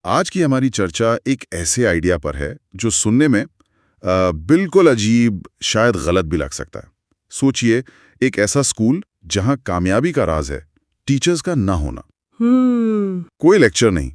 आज की हमारी चर्चा एक ऐसे आइडिया पर है जो सुनने में बिल्कुल अजीब, शायद गलत भी लग सकता है। सोचिए, एक ऐसा स्कूल जहां कामयाबी का राज है टीचर्स का ना होना। कोई लेक्चर नहीं,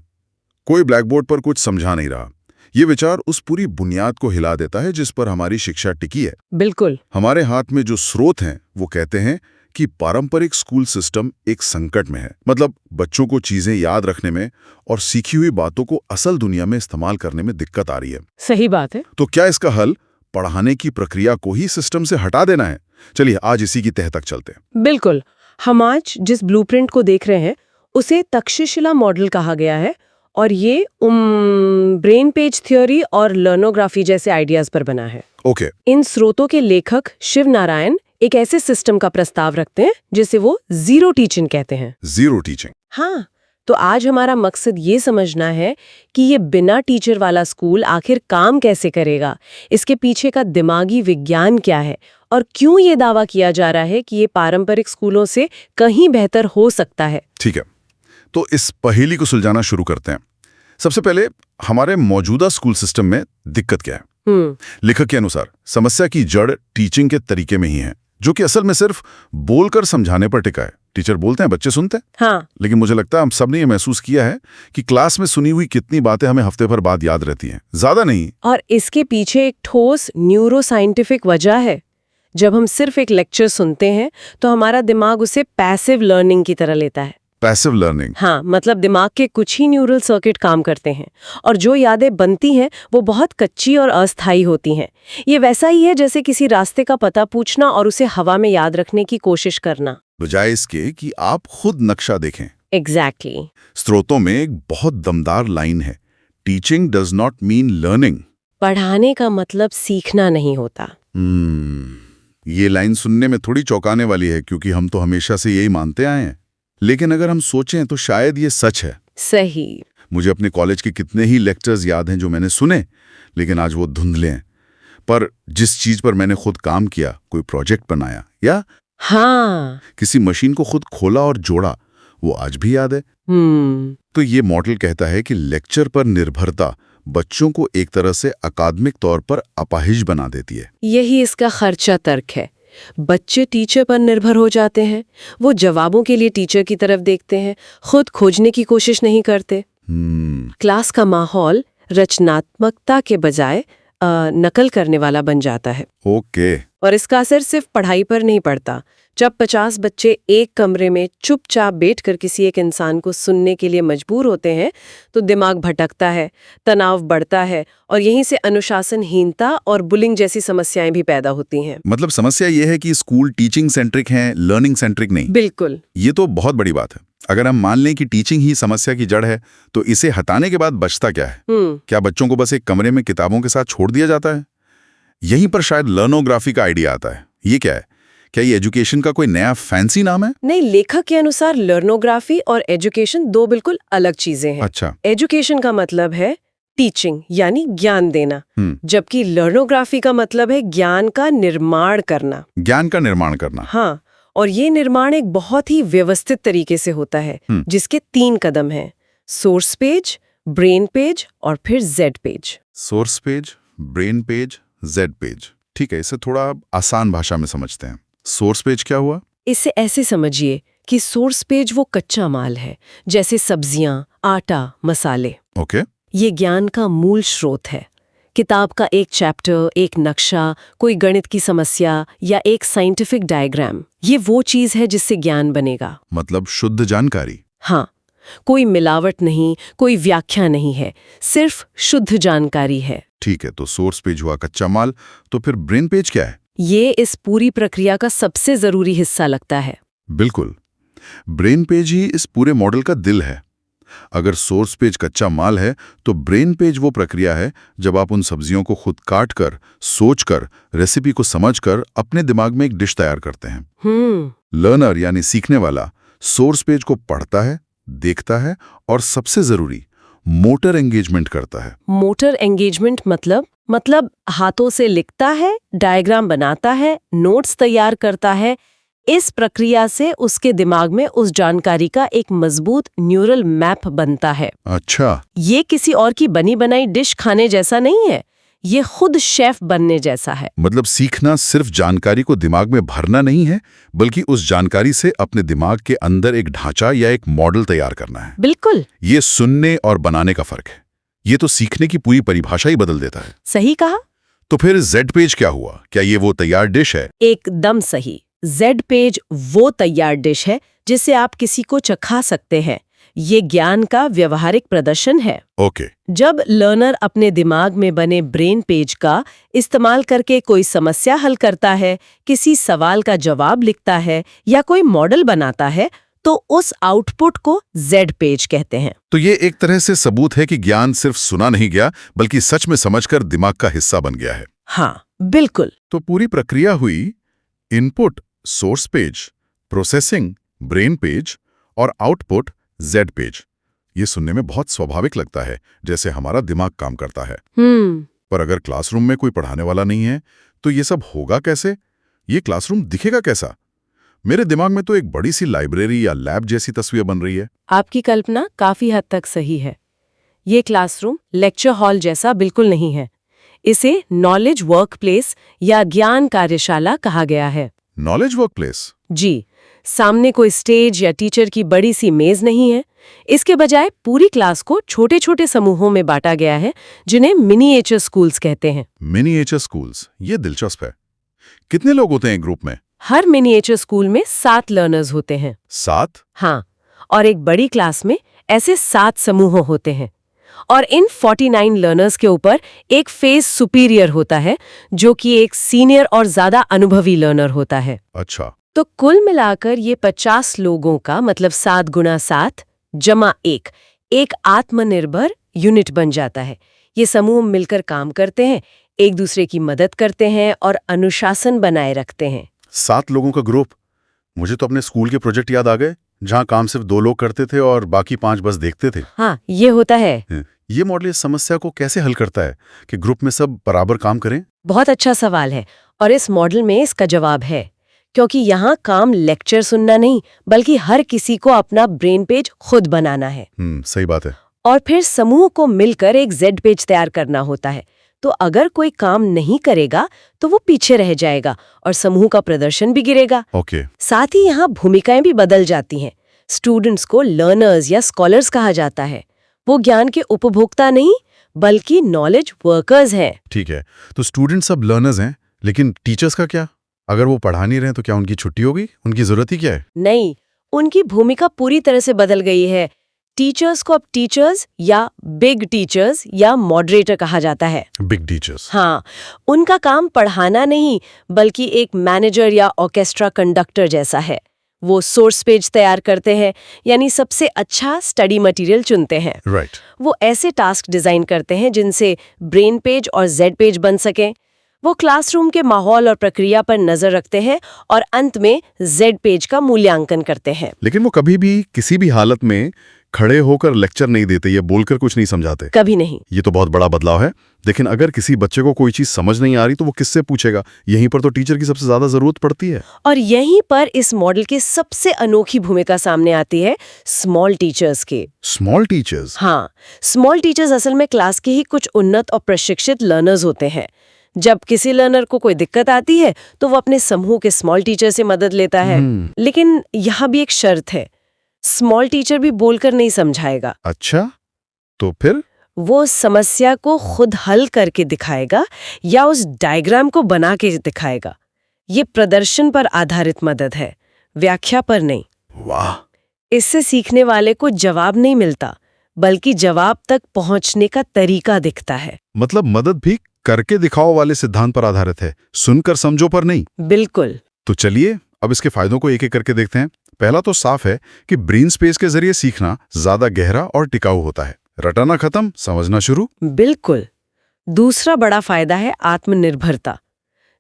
कोई ब्लैक बोर्ड पर कुछ समझा नहीं रहा। ये विचार उस पूरी बुनियाद को हिला देता है जिस पर हमारी शिक्षा टिकी है। बिल्कुल। हमारे हाथ में जो स्रोत हैं वो कहते हैं कि पारंपरिक स्कूल सिस्टम एक संकट में है। मतलब बच्चों को चीजें याद रखने में और सीखी हुई बातों को असल दुनिया में इस्तेमाल करने में दिक्कत आ रही है। सही बात है। तो क्या इसका हल पढ़ाने की प्रक्रिया को ही सिस्टम से हटा देना है? चलिए आज इसी की तह तक चलते हैं। बिल्कुल। हम आज जिस ब्लूप्रिंट को देख रहे हैं उसे तक्षशिला मॉडल कहा गया है और ये ब्रेन पेज थ्योरी और लर्नोग्राफी जैसे आइडियाज पर बना है। ओके। इन स्रोतों के लेखक शिव नारायण एक ऐसे सिस्टम का प्रस्ताव रखते हैं जिसे वो जीरो टीचिंग कहते हैं। Zero teaching. हाँ, तो आज हमारा मकसद ये समझना है कि ये बिना टीचर वाला स्कूल आखिर काम कैसे करेगा, इसके पीछे का दिमागी विज्ञान क्या है और क्यों ये दावा किया जा रहा है कि ये पारंपरिक स्कूलों से कहीं बेहतर हो सकता है। ठीक है, तो इस पहेली को सुलझाना शुरू करते हैं। सबसे पहले हमारे मौजूदा स्कूल सिस्टम में दिक्कत क्या है? लेखक के अनुसार समस्या की जड़ टीचिंग के तरीके में ही है, जो कि असल में सिर्फ बोलकर समझाने पर टिका है। टीचर बोलते हैं, बच्चे सुनते हैं। हाँ। लेकिन मुझे लगता है हम सब ने ये महसूस किया है कि क्लास में सुनी हुई कितनी बातें हमें हफ्ते भर बाद याद रहती हैं, ज्यादा नहीं। और इसके पीछे एक ठोस न्यूरोसाइंटिफिक वजह है। जब हम सिर्फ एक लेक्चर सुनते हैं तो हमारा दिमाग उसे पैसिव लर्निंग की तरह लेता है। Passive learning? हाँ, मतलब दिमाग के कुछ ही न्यूरल सर्किट काम करते हैं और जो यादें बनती हैं वो बहुत कच्ची और अस्थायी होती हैं। ये वैसा ही है जैसे किसी रास्ते का पता पूछना और उसे हवा में याद रखने की कोशिश करना, बजाय इसके कि आप खुद नक्शा देखें। एग्जैक्टली। स्रोतों में एक बहुत दमदार लाइन है, teaching does not mean learning. पढ़ाने का मतलब सीखना नहीं होता। ये लाइन सुनने में थोड़ी चौंकाने वाली है क्योंकि हम तो हमेशा से यही मानते आए हैं। लेकिन अगर हम सोचें तो शायद ये सच है। सही। मुझे अपने कॉलेज के कितने ही लेक्चर्स याद हैं जो मैंने सुने, लेकिन आज वो धुंधले हैं। पर जिस चीज पर मैंने खुद काम किया, कोई प्रोजेक्ट बनाया या किसी मशीन को खुद खोला और जोड़ा, वो आज भी याद है। तो ये मॉडल कहता है कि लेक्चर पर निर्भरता बच्चों को एक तरह से अकादमिक तौर पर अपाहिज बना देती है। यही इसका खर्चा तर्क है। बच्चे टीचर पर निर्भर हो जाते हैं, वो जवाबों के लिए टीचर की तरफ देखते हैं, खुद खोजने की कोशिश नहीं करते। क्लास का माहौल रचनात्मकता के बजाय नकल करने वाला बन जाता है। ओके। और इसका असर सिर्फ पढ़ाई पर नहीं पड़ता। जब 50 बच्चे एक कमरे में चुपचाप बैठकर किसी एक इंसान को सुनने के लिए मजबूर होते हैं तो दिमाग भटकता है, तनाव बढ़ता है और यहीं से अनुशासनहीनता और बुलिंग जैसी समस्याएं भी पैदा होती हैं। मतलब समस्या ये है कि स्कूल टीचिंग सेंट्रिक है, लर्निंग सेंट्रिक नहीं। बिल्कुल। ये तो बहुत बड़ी बात है। अगर हम मान लें कि टीचिंग ही समस्या की जड़ है तो इसे हटाने के बाद बचता क्या है? क्या बच्चों को बस एक कमरे में किताबों के साथ छोड़ दिया जाता है? यहीं पर शायद लर्नोग्राफी का आइडिया आता है। ये क्या है? क्या ये एजुकेशन का कोई नया फैंसी नाम है? नहीं, लेखक के अनुसार लर्नोग्राफी और एजुकेशन दो बिल्कुल अलग चीजें हैं। अच्छा। एजुकेशन का मतलब है टीचिंग यानी ज्ञान देना, जबकि लर्नोग्राफी का मतलब है ज्ञान का निर्माण करना। ज्ञान का निर्माण करना। हाँ, और ये निर्माण एक बहुत ही व्यवस्थित तरीके से होता है जिसके 3 कदम हैं: सोर्स पेज, ब्रेन पेज और फिर Z page. Source page, brain page, Z page. ठीक है, इसे थोड़ा आसान भाषा में समझते हैं। सोर्स पेज क्या हुआ? इसे ऐसे समझिए कि सोर्स पेज वो कच्चा माल है, जैसे सब्जियां, आटा, मसाले। ओके। ये ज्ञान का मूल स्रोत है। किताब का एक चैप्टर, एक नक्शा, कोई गणित की समस्या या एक साइंटिफिक डायग्राम, ये वो चीज है जिससे ज्ञान बनेगा। मतलब शुद्ध जानकारी। हाँ, कोई मिलावट नहीं, कोई व्याख्या नहीं है, सिर्फ शुद्ध जानकारी है। ठीक है, तो सोर्स पेज हुआ कच्चा माल, तो फिर ब्रेन पेज क्या है? ये इस पूरी प्रक्रिया का सबसे जरूरी हिस्सा लगता है। बिल्कुल, ब्रेन पेज ही इस पूरे मॉडल का दिल है। अगर सोर्स पेज कच्चा माल है तो ब्रेन पेज वो प्रक्रिया है जब आप उन सब्जियों को खुद काटकर, सोचकर, रेसिपी को समझकर अपने दिमाग में एक डिश तैयार करते हैं। लर्नर यानी सीखने वाला सोर्स पेज को पढ़ता है, देखता है और सबसे जरूरी मोटर एंगेजमेंट करता है। मोटर एंगेजमेंट मतलब हाथों से लिखता है, डायग्राम बनाता है, नोट्स तैयार करता है, इस प्रक्रिया से उसके दिमाग में उस जानकारी का एक मजबूत न्यूरल मैप बनता है। अच्छा, ये किसी और की बनी बनाई डिश खाने जैसा नहीं है, ये खुद शेफ बनने जैसा है। मतलब सीखना सिर्फ जानकारी को दिमाग में भरना नहीं है, बल्कि उस जानकारी से अपने दिमाग के अंदर एक ढांचा या एक मॉडल तैयार करना है। बिल्कुल ये सुनने और बनाने का फर्क है। ये तो सीखने की पूरी परिभाषा ही बदल देता है। सही कहा। तो फिर जेड पेज क्या हुआ? क्या ये वो तैयार डिश है? एकदम सही। जेड पेज वो तैयार डिश है जिसे आप किसी को चखा सकते हैं। ये ज्ञान का व्यवहारिक प्रदर्शन है। ओके। जब लर्नर अपने दिमाग में बने ब्रेन पेज का इस्तेमाल करके कोई समस्या हल करता है, किसी सवाल का जवाब लिखता है या कोई मॉडल बनाता है, तो उस आउटपुट को जेड पेज कहते हैं। तो ये एक तरह से सबूत है कि ज्ञान सिर्फ सुना नहीं गया, बल्कि सच में समझकर दिमाग का हिस्सा बन गया है। हाँ, बिल्कुल। तो पूरी प्रक्रिया हुई input source page, processing brain page और आउटपुट जेड पेज। ये सुनने में बहुत स्वाभाविक लगता है, जैसे हमारा दिमाग काम करता है। पर अगर क्लासरूम में कोई पढ़ाने वाला नहीं है, तो ये सब होगा कैसे? ये क्लासरूम दिखेगा कैसा? मेरे दिमाग में तो एक बड़ी सी लाइब्रेरी या लैब जैसी तस्वीर बन रही है। आपकी कल्पना काफी हद तक सही है। ये क्लासरूम लेक्चर हॉल जैसा बिल्कुल नहीं है। इसे नॉलेज वर्कप्लेस या ज्ञान कार्यशाला कहा गया है। Knowledge workplace? जी, सामने कोई स्टेज या टीचर की बड़ी सी मेज नहीं है। इसके बजाय पूरी क्लास को छोटे छोटे समूहों में बांटा गया है, जिन्हें मिनिएचर स्कूल्स कहते हैं। मिनिएचर स्कूल्स, ये दिलचस्प है। कितने लोग होते हैं ग्रुप में? हर मिनिएचर स्कूल में 7 लर्नर्स होते हैं। 7? हाँ, और एक बड़ी क्लास में ऐसे 7 समूह होते हैं। और इन 49 लर्नर्स के ऊपर एक फेज सुपीरियर होता है, जो कि एक सीनियर और ज्यादा अनुभवी लर्नर होता है। अच्छा। तो कुल मिलाकर ये 50 लोगों का मतलब 7 गुणा 7 जमा 1 एक आत्मनिर्भर यूनिट बन जाता है। ये समूह मिलकर काम करते हैं, एक दूसरे की मदद करते हैं और अनुशासन बनाए रखते हैं। 7 लोगों का ग्रुप? मुझे तो अपने स्कूल के प्रोजेक्ट याद आ गए, जहाँ काम सिर्फ 2 लोग करते थे और बाकी 5 बस देखते थे। हाँ, ये होता है। ये मॉडल इस समस्या को कैसे हल करता है कि ग्रुप में सब बराबर काम करें? बहुत अच्छा सवाल है, और इस मॉडल में इसका जवाब है। क्योंकि यहाँ काम लेक्चर सुनना नहीं, बल्कि हर किसी को अपना ब्रेन पेज खुद बनाना है। सही बात है। और फिर समूह को मिलकर एक जेड पेज तैयार करना होता है। तो अगर कोई काम नहीं करेगा तो वो पीछे रह जाएगा और समूह का प्रदर्शन भी गिरेगा। ओके। साथ ही यहाँ भूमिकाएं भी बदल जाती हैं। स्टूडेंट्स को लर्नर्स या स्कॉलर्स कहा जाता है। वो ज्ञान के उपभोक्ता नहीं, बल्कि नॉलेज वर्कर्स हैं। ठीक है, तो स्टूडेंट्स सब लर्नर्स हैं, लेकिन टीचर्स का क्या? अगर वो पढ़ा नहीं रहे तो क्या उनकी छुट्टी होगी? उनकी जरूरत ही क्या है? नहीं, उनकी भूमिका पूरी तरह से बदल गई है। टीचर्स को अब टीचर्स या बिग टीचर्स या मॉडरेटर कहा जाता है। Big teachers? हाँ, उनका काम पढ़ाना नहीं, बल्कि एक मैनेजर या ऑर्केस्ट्रा कंडक्टर जैसा है। वो सोर्स पेज तैयार करते हैं, यानी सबसे अच्छा स्टडी मटेरियल चुनते हैं। राइट। वो ऐसे टास्क डिजाइन करते हैं जिनसे ब्रेन पेज और जेड पेज बन सकें। वो क्लासरूम के माहौल और प्रक्रिया पर नजर रखते हैं और अंत में जेड पेज का मूल्यांकन करते हैं। लेकिन वो कभी भी किसी भी हालत में खड़े होकर लेक्चर नहीं देते या बोलकर कुछ नहीं समझाते? कभी नहीं। ये तो बहुत बड़ा बदलाव है। लेकिन अगर किसी बच्चे को कोई चीज समझ नहीं आ रही तो वो किससे पूछेगा? यहीं पर तो टीचर की सबसे ज्यादा जरूरत पड़ती है। और यहीं पर इस मॉडल की सबसे अनोखी भूमिका सामने आती है स्मॉल टीचर्स की। Small teachers? हाँ, स्मॉल टीचर्स असल में क्लास के ही कुछ उन्नत और प्रशिक्षित लर्नर्स होते हैं। जब किसी लर्नर को कोई दिक्कत आती है तो वो अपने समूह के स्मॉल टीचर से मदद लेता है। लेकिन यहाँ भी एक शर्त है, स्मॉल टीचर भी बोलकर नहीं समझाएगा। अच्छा, तो फिर? वो समस्या को खुद हल करके दिखाएगा या उस डायग्राम को बना के दिखाएगा। ये प्रदर्शन पर आधारित मदद है, व्याख्या पर नहीं। वाह! इससे सीखने वाले को जवाब नहीं मिलता, बल्कि जवाब तक पहुंचने का तरीका दिखता है। मतलब मदद भी करके दिखाओ वाले सिद्धांत पर आधारित है, सुनकर समझो पर नहीं। बिल्कुल। तो चलिए अब इसके फायदों को एक-एक करके देखते हैं। पहला तो साफ है कि ब्रेन स्पेस के जरिए सीखना ज्यादा गहरा और टिकाऊ होता है। रटाना खत्म, समझना शुरू। बिल्कुल। दूसरा बड़ा फायदा है आत्मनिर्भरता।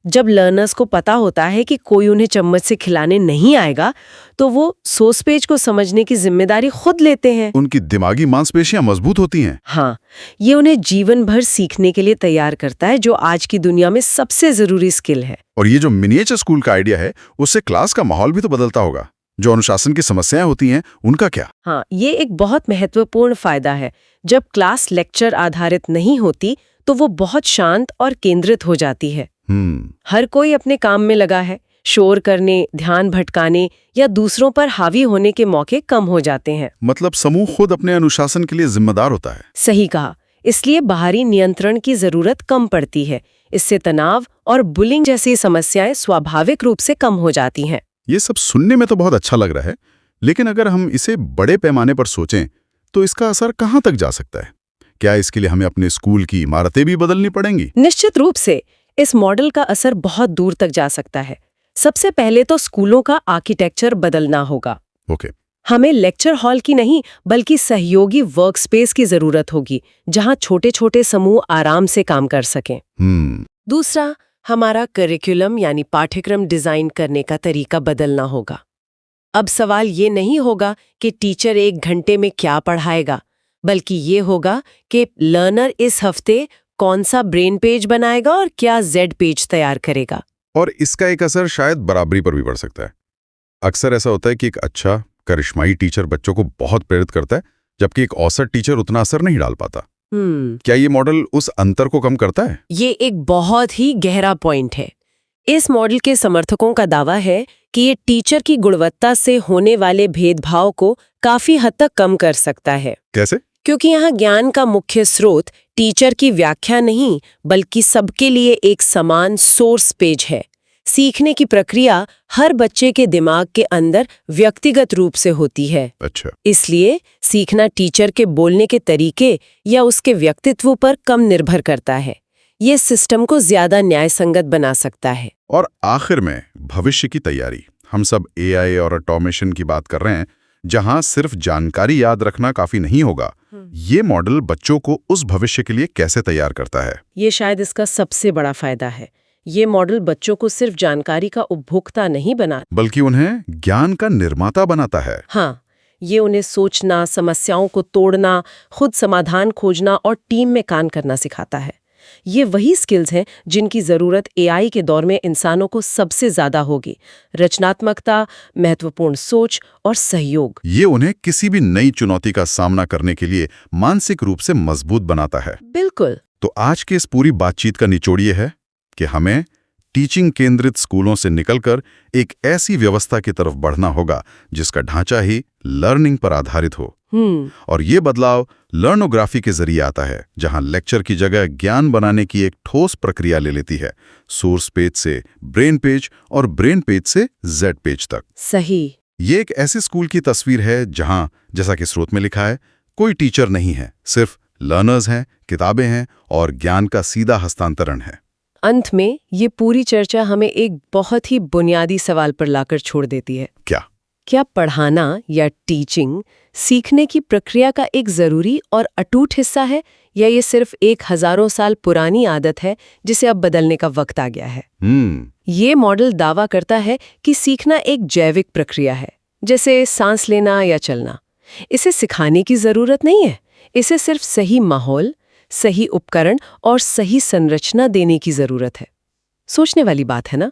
जब लर्नर्स को पता होता है कि कोई उन्हें चम्मच से खिलाने नहीं आएगा, तो वो सोर्स पेज को समझने की जिम्मेदारी खुद लेते हैं। उनकी दिमागी मांसपेशियां मजबूत होती हैं। हाँ, ये उन्हें जीवन भर सीखने के लिए तैयार करता है, जो आज की दुनिया में सबसे जरूरी स्किल है। और ये जो मिनिएचर स्कूल का आइडिया है, उससे क्लास का माहौल भी तो बदलता होगा। जो अनुशासन की समस्याएं होती हैं, उनका क्या? हाँ, ये एक बहुत महत्वपूर्ण फायदा है। जब क्लास लेक्चर आधारित नहीं होती, तो वो बहुत शांत और केंद्रित हो जाती है। हर कोई अपने काम में लगा है। शोर करने, ध्यान भटकाने या दूसरों पर हावी होने के मौके कम हो जाते हैं। मतलब समूह खुद अपने अनुशासन के लिए जिम्मेदार होता है। सही कहा। इसलिए बाहरी नियंत्रण की जरूरत कम पड़ती है। इससे तनाव और बुलिंग जैसी समस्याएं स्वाभाविक रूप से कम हो जाती हैं। ये सब सुनने में तो बहुत अच्छा लग रहा है, लेकिन अगर हम इसे बड़े पैमाने पर सोचें, तो इसका असर कहाँ तक जा सकता है? क्या इसके लिए हमें अपने स्कूल की इमारतें भी बदलनी पड़ेंगी? निश्चित रूप से इस मॉडल का असर बहुत दूर तक जा सकता है। सबसे पहले तो स्कूलों का आर्किटेक्चर बदलना होगा। ओके। हमें लेक्चर हॉल की नहीं, बल्कि सहयोगी वर्कस्पेस की जरूरत होगी, जहां छोटे-छोटे समूह आराम से काम कर सकें। दूसरा, हमारा करिकुलम यानी पाठ्यक्रम डिजाइन करने का तरीका बदलना होगा। अब सवाल ये नहीं होगा कि टीचर 1 घंटे में क्या पढ़ाएगा, बल्कि ये होगा कि लर्नर इस हफ्ते कौन सा ब्रेन पेज बनाएगा और क्या जेड पेज तैयार करेगा। और इसका एक असर शायद बराबरी पर भी पड़ सकता है। अक्सर ऐसा होता है कि एक अच्छा करिश्माई टीचर बच्चों को बहुत प्रेरित करता है, जबकि एक औसत टीचर उतना असर नहीं डाल पाता। क्या ये मॉडल उस अंतर को कम करता है? ये एक बहुत ही गहरा पॉइंट है। इस मॉडल के समर्थकों का दावा है कि ये टीचर की गुणवत्ता से होने वाले भेदभाव को काफी हद तक कम कर सकता है। कैसे? क्योंकि यहाँ ज्ञान का मुख्य स्रोत टीचर की व्याख्या नहीं, बल्कि सबके लिए एक समान सोर्स पेज है। सीखने की प्रक्रिया हर बच्चे के दिमाग के अंदर व्यक्तिगत रूप से होती है। अच्छा। इसलिए सीखना टीचर के बोलने के तरीके या उसके व्यक्तित्व पर कम निर्भर करता है। ये सिस्टम को ज्यादा न्यायसंगत बना सकता है। और आखिर में भविष्य की तैयारी। हम सब एआई और ऑटोमेशन की बात कर रहे हैं, जहां सिर्फ जानकारी याद रखना काफी नहीं होगा। ये मॉडल बच्चों को उस भविष्य के लिए कैसे तैयार करता है? ये शायद इसका सबसे बड़ा फायदा है। ये मॉडल बच्चों को सिर्फ जानकारी का उपभोक्ता नहीं बना, बल्कि उन्हें ज्ञान का निर्माता बनाता है। हाँ, ये उन्हें सोचना, समस्याओं को तोड़ना, खुद समाधान खोजना और टीम में काम करना सिखाता है। ये वही स्किल्स हैं जिनकी जरूरत एआई के दौर में इंसानों को सबसे ज्यादा होगी। रचनात्मकता, महत्वपूर्ण सोच और सहयोग। ये उन्हें किसी भी नई चुनौती का सामना करने के लिए मानसिक रूप से मजबूत बनाता है। बिल्कुल। तो आज की इस पूरी बातचीत का निचोड़ ये है कि हमें टीचिंग केंद्रित स्कूलों से निकलकर एक ऐसी व्यवस्था की तरफ बढ़ना होगा जिसका ढांचा ही लर्निंग पर आधारित हो। और ये बदलाव लर्नोग्राफी के जरिए आता है, जहां लेक्चर की जगह ज्ञान बनाने की एक ठोस प्रक्रिया ले लेती है, सोर्स पेज से ब्रेन पेज और ब्रेन पेज से जेड पेज तक। सही। ये एक ऐसे स्कूल की तस्वीर है जहां, जैसा कि स्रोत में लिखा है, कोई टीचर नहीं है, सिर्फ लर्नर्स हैं, किताबें हैं और ज्ञान का सीधा हस्तांतरण है। अंत में ये पूरी चर्चा हमें एक बहुत ही बुनियादी सवाल पर लाकर छोड़ देती है। क्या पढ़ाना या टीचिंग सीखने की प्रक्रिया का एक जरूरी और अटूट हिस्सा है, या ये सिर्फ एक हजारों साल पुरानी आदत है जिसे अब बदलने का वक्त आ गया है? ये मॉडल दावा करता है कि सीखना एक जैविक प्रक्रिया है, जैसे सांस लेना या चलना। इसे सिखाने की जरूरत नहीं है, इसे सिर्फ सही माहौल, सही उपकरण और सही संरचना देने की जरूरत है। सोचने वाली बात है ना?